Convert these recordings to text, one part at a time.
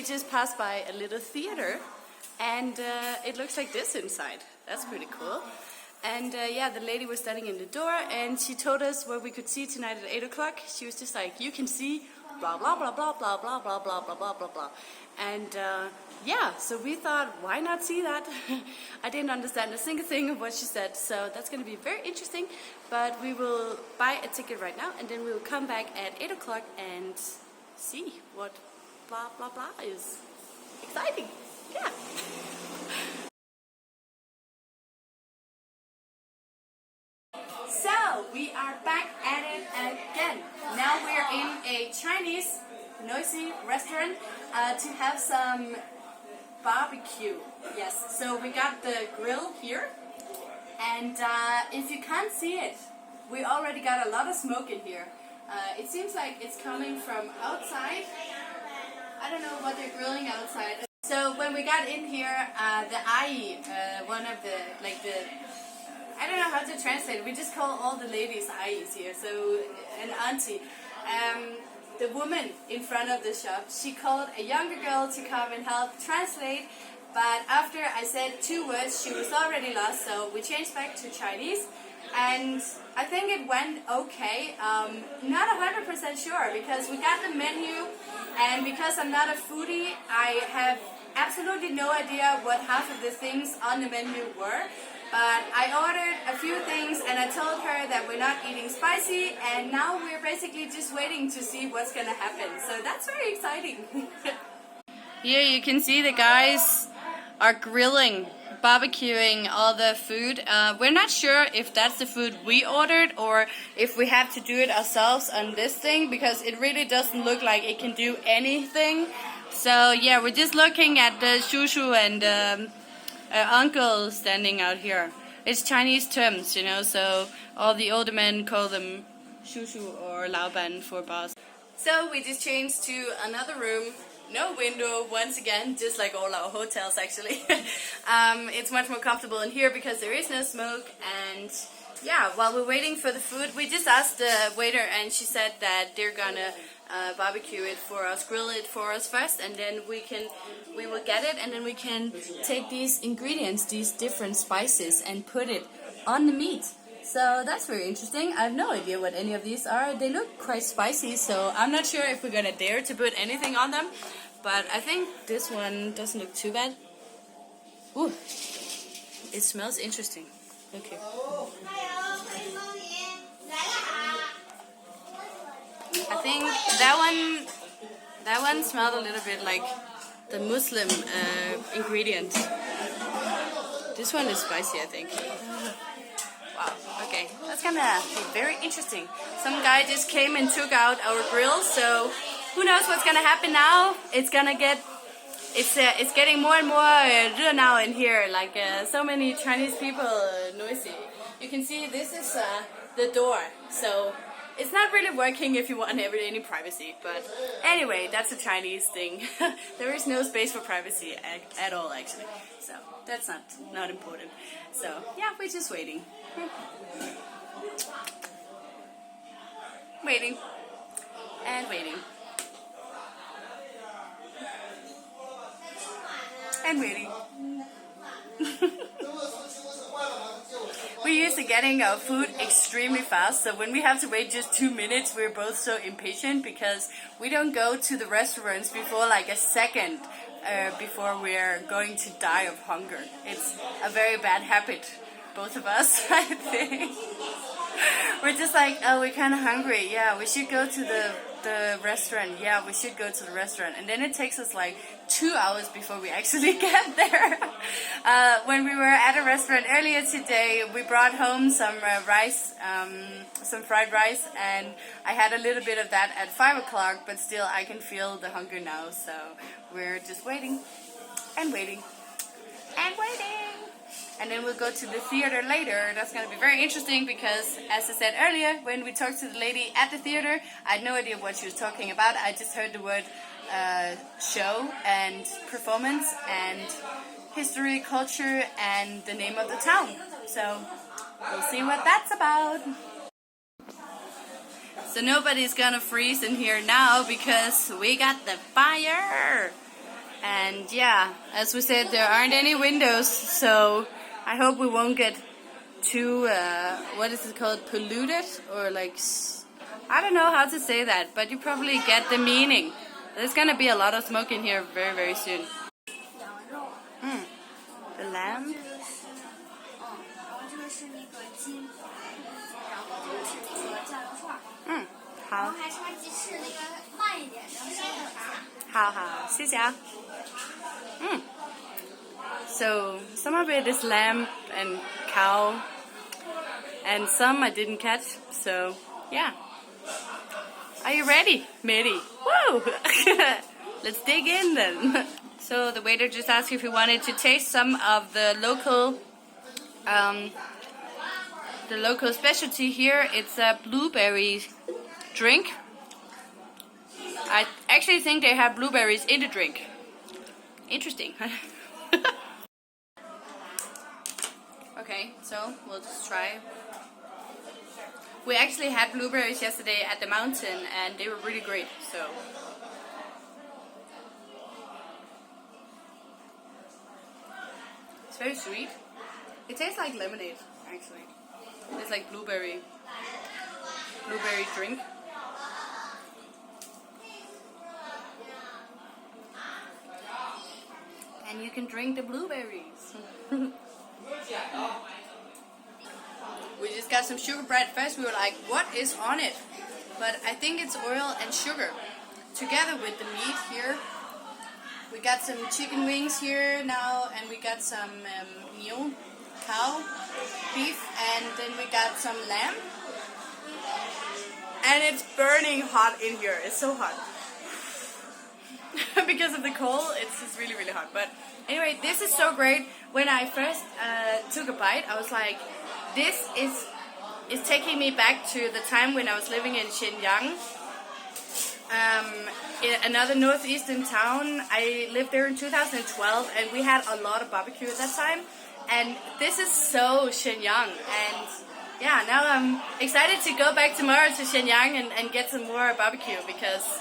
we just passed by a little theater, and it looks like this inside. That's pretty cool. And yeah, the lady was standing in the door, and she told us what we could see tonight at 8 o'clock. She was just like, you can see blah blah blah blah blah blah blah blah blah blah blah blah. And yeah, so we thought, why not see that? I didn't understand a single thing of what she said, so that's going to be very interesting. But we will buy a ticket right now, and then we will come back at 8 o'clock and see what blah blah blah is. Exciting, yeah. So, we are back at it again. Now we're in a Chinese, noisy restaurant to have some barbecue. Yes, so we got the grill here. And if you can't see it, we already got a lot of smoke in here. It seems like it's coming from outside. I don't know what they're grilling outside. So when we got in here, the ai, one of the, I don't know how to translate it. We just call all the ladies Ais here. So an auntie, the woman in front of the shop, she called a younger girl to come and help translate. But after I said 2 words, she was already lost. So we changed back to Chinese, and I think it went okay. Not 100% sure because we got the menu, and because I'm not a foodie, I have absolutely no idea what half of the things on the menu were. But I ordered a few things, and I told her that we're not eating spicy, and now we're basically just waiting to see what's gonna happen. So that's very exciting. Here you can see the guys are grilling, barbecuing all the food. We're not sure if that's the food we ordered or if we have to do it ourselves on this thing, because it really doesn't look like it can do anything. So yeah, we're just looking at the shushu and uncle standing out here. It's Chinese terms, you know, so all the older men call them shushu or laoban for boss. So we just changed to another room. No window, once again, just like all our hotels actually. It's much more comfortable in here because there is no smoke. And yeah, while we're waiting for the food, we just asked the waiter, and she said that they're gonna barbecue it for us, grill it for us first, and then we will get it, and then we can take these ingredients, these different spices, and put it on the meat. So that's very interesting. I have no idea what any of these are. They look quite spicy, so I'm not sure if we're gonna dare to put anything on them. But I think this one doesn't look too bad. Ooh, it smells interesting. Okay. I think that one smelled a little bit like the Muslim ingredient. This one is spicy, I think. Wow, okay, that's gonna be very interesting. Some guy just came and took out our grill, so who knows what's gonna happen now. It's getting more and more now in here, like so many Chinese people noisy. You can see this is the door, so it's not really working if you want any privacy, but anyway, that's a Chinese thing. There is no space for privacy at all, actually, so that's not important. So yeah, we're just waiting. Waiting and waiting and waiting. We're used to getting our food extremely fast, so when we have to wait just 2 minutes, we're both so impatient because we don't go to the restaurants before like a second before we're going to die of hunger. It's a very bad habit, both of us, I think. We're just like, oh, we're kind of hungry. Yeah, we should go to the restaurant. Yeah, we should go to the restaurant. And then it takes us like 2 hours before we actually get there. When we were at a restaurant earlier today, we brought home some rice, some fried rice, and I had a little bit of that at 5 o'clock, but still I can feel the hunger now, so we're just waiting and waiting and waiting. And then we'll go to the theater later. That's going to be very interesting because, as I said earlier, when we talked to the lady at the theater, I had no idea what she was talking about. I just heard the word show and performance and history, culture, and the name of the town. So we'll see what that's about. So nobody's gonna freeze in here now because we got the fire. And yeah, as we said, there aren't any windows, so I hope we won't get too, what is it called, polluted, or like, I don't know how to say that, but you probably get the meaning. There's gonna be a lot of smoke in here very, very soon. The lamb. So some of it is lamb and cow, and some I didn't catch. So yeah. Are you ready, Mary? Woo! Let's dig in then. So the waiter just asked if we wanted to taste some of the local specialty here. It's a blueberry drink. I actually think they have blueberries in the drink. Interesting. Okay, so we'll just try. We actually had blueberries yesterday at the mountain and they were really great, so. It's very sweet. It tastes like lemonade, actually. It's like blueberry drink. And you can drink the blueberries. We just got some sugar bread. First we were like, what is on it? But I think it's oil and sugar together with the meat here. We got some chicken wings here now, and we got some cow beef, and then we got some lamb. And it's burning hot in here. It's so hot. Because of the coal, it's just really, really hot. But anyway, this is so great. When I first took a bite, I was like, this is taking me back to the time when I was living in Shenyang, in another northeastern town. I lived there in 2012, and we had a lot of barbecue at that time. And this is so Shenyang. And yeah, now I'm excited to go back tomorrow to Shenyang and get some more barbecue, because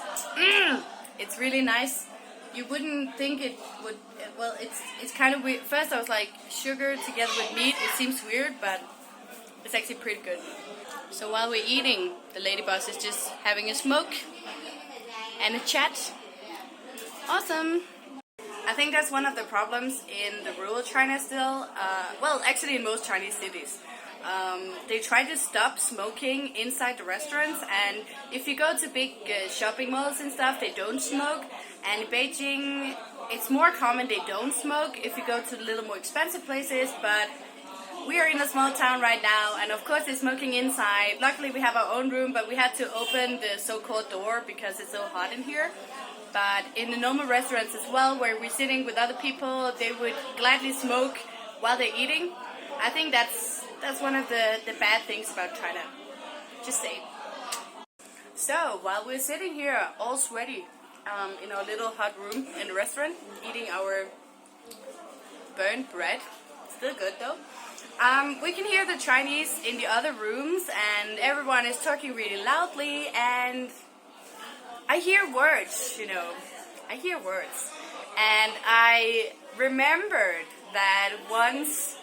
it's really nice. You wouldn't think it would. Well, it's kind of weird. First I was like, sugar together with meat, it seems weird, but it's actually pretty good. So while we're eating, the lady boss is just having a smoke and a chat. Awesome. I think that's one of the problems in the rural China still. Well, actually in most Chinese cities. They try to stop smoking inside the restaurants, and if you go to big shopping malls and stuff, they don't smoke. And in Beijing, it's more common they don't smoke if you go to the little more expensive places, but we are in a small town right now, and of course they're smoking inside. Luckily we have our own room, but we had to open the so-called door because it's so hot in here. But in the normal restaurants as well, where we're sitting with other people, they would gladly smoke while they're eating. I think that's one of the bad things about China. Just saying. So while we're sitting here all sweaty in our little hot room in the restaurant, eating our burnt bread, still good though, we can hear the Chinese in the other rooms, and everyone is talking really loudly, and I hear words, you know. I hear words. And I remembered that once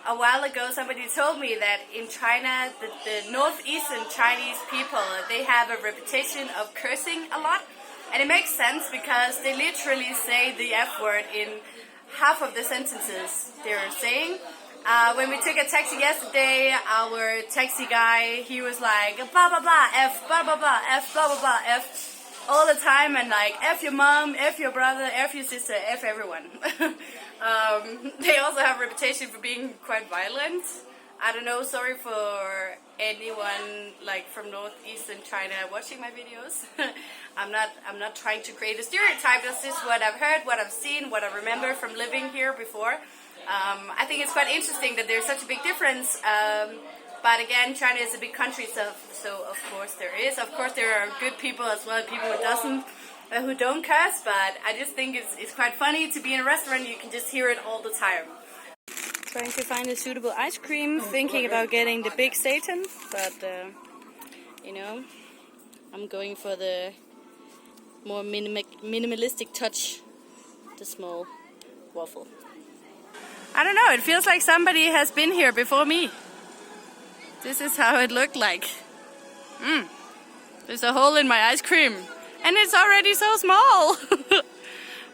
a while ago somebody told me that in China, the northeastern Chinese people, they have a reputation of cursing a lot. And it makes sense because they literally say the F word in half of the sentences they're saying. When we took a taxi yesterday, our taxi guy, he was like, blah blah blah, F, blah blah blah, F, blah blah blah, F, all the time, and like, F your mom, F your brother, F your sister, F everyone. They also have a reputation for being quite violent. I don't know, sorry for anyone like from northeastern China watching my videos. I'm not trying to create a stereotype. That's just what I've heard, what I've seen, what I remember from living here before. I think it's quite interesting that there's such a big difference. But again, China is a big country, so of course there is. Of course there are good people as well, people who don't curse. But I just think it's quite funny to be in a restaurant. You can just hear it all the time. Trying to find a suitable ice cream, thinking about getting the big Satan, but you know, I'm going for the more minimalistic touch, the small waffle. I don't know, it feels like somebody has been here before me. This is how it looked like. There's a hole in my ice cream. And it's already so small.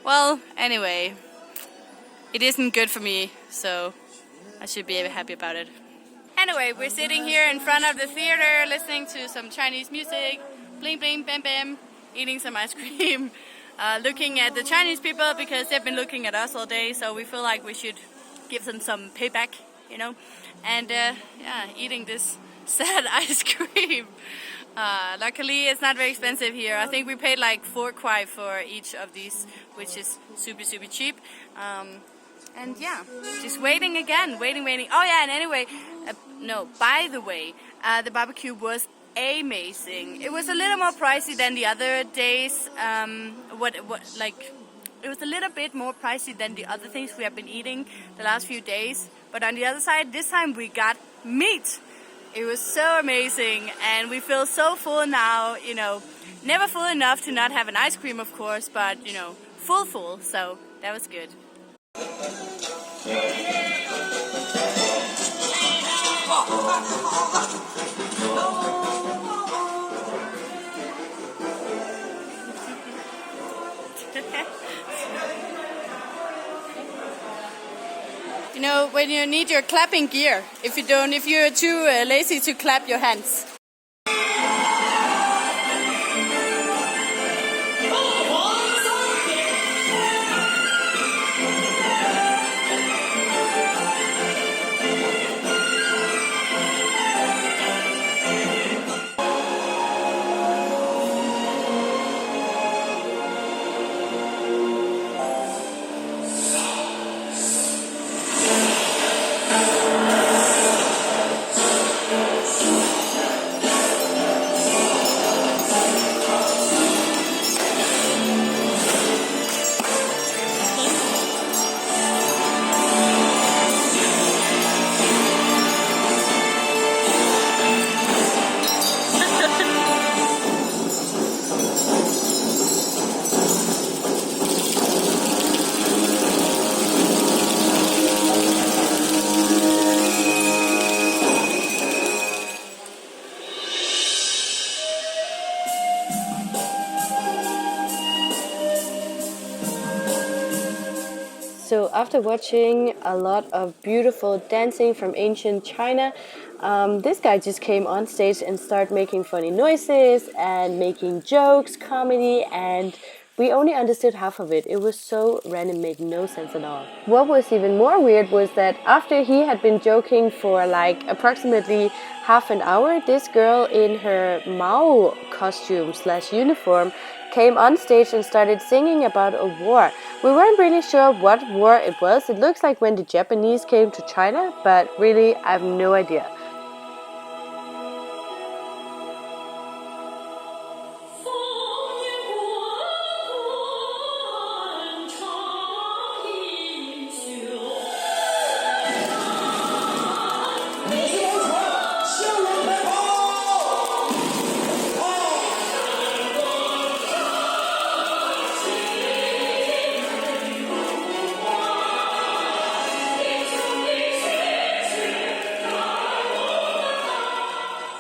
Well, anyway. It isn't good for me, so I should be happy about it. Anyway, we're sitting here in front of the theater, listening to some Chinese music. Bling bling, bam bam. Eating some ice cream. Looking at the Chinese people because they've been looking at us all day. So we feel like we should give them some payback, you know. And eating this sad ice cream. Luckily, it's not very expensive here. I think we paid like 4 kwai for each of these, which is super cheap. And yeah, just waiting again, waiting. Oh yeah, and anyway, by the way, the barbecue was amazing. It was a little more pricey than the other days. It was a little bit more pricey than the other things we have been eating the last few days. But on the other side, this time we got meat. It was so amazing, and we feel so full now, you know. Never full enough to not have an ice cream, of course, but, you know, full, so that was good. You know, when you need your clapping gear, if you're too lazy to clap your hands. So after watching a lot of beautiful dancing from ancient China, this guy just came on stage and started making funny noises and making jokes, comedy, and we only understood half of it. It was so random, made no sense at all. What was even more weird was that after he had been joking for like approximately half an hour, this girl in her Mao costume / uniform came on stage and started singing about a war. We weren't really sure what war it was. It looks like when the Japanese came to China, but really I have no idea.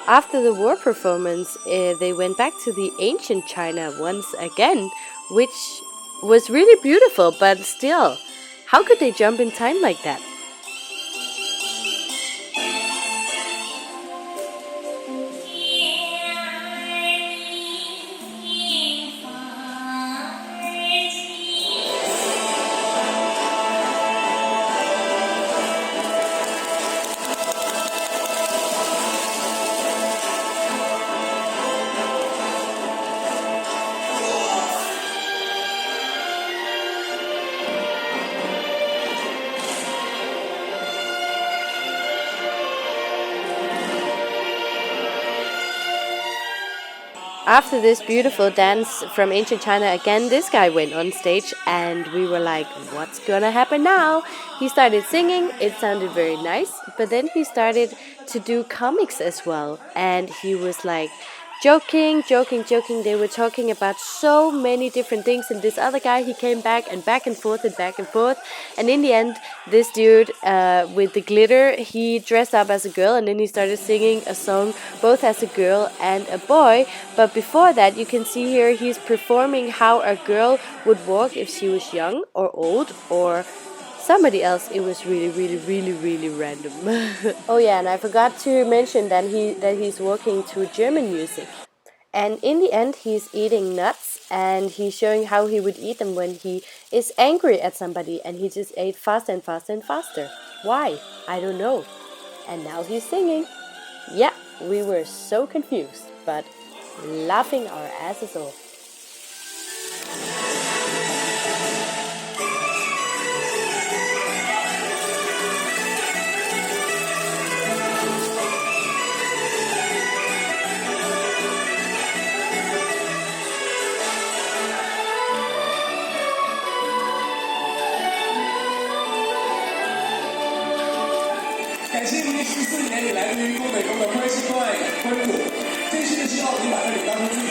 After the war performance, they went back to the ancient China once again, which was really beautiful, but still, how could they jump in time like that? After this beautiful dance from ancient China again, this guy went on stage and we were like, what's gonna happen now? He started singing, it sounded very nice, but then he started to do comics as well. And he was like joking. They were talking about so many different things, and this other guy, he came back and forth, and in the end, this dude with the glitter, he dressed up as a girl, and then he started singing a song both as a girl and a boy. But before that, you can see here he's performing how a girl would walk if she was young or old or somebody else. It was really random. Oh yeah, and I forgot to mention that he's walking to German music. And in the end, he's eating nuts, and he's showing how he would eat them when he is angry at somebody, and he just ate faster and faster. Why? I don't know. And now he's singing. Yeah, we were so confused, but laughing our asses off.感谢您14年以来对于多美中的关心关爱与关注，真心的希望您把这里当成自己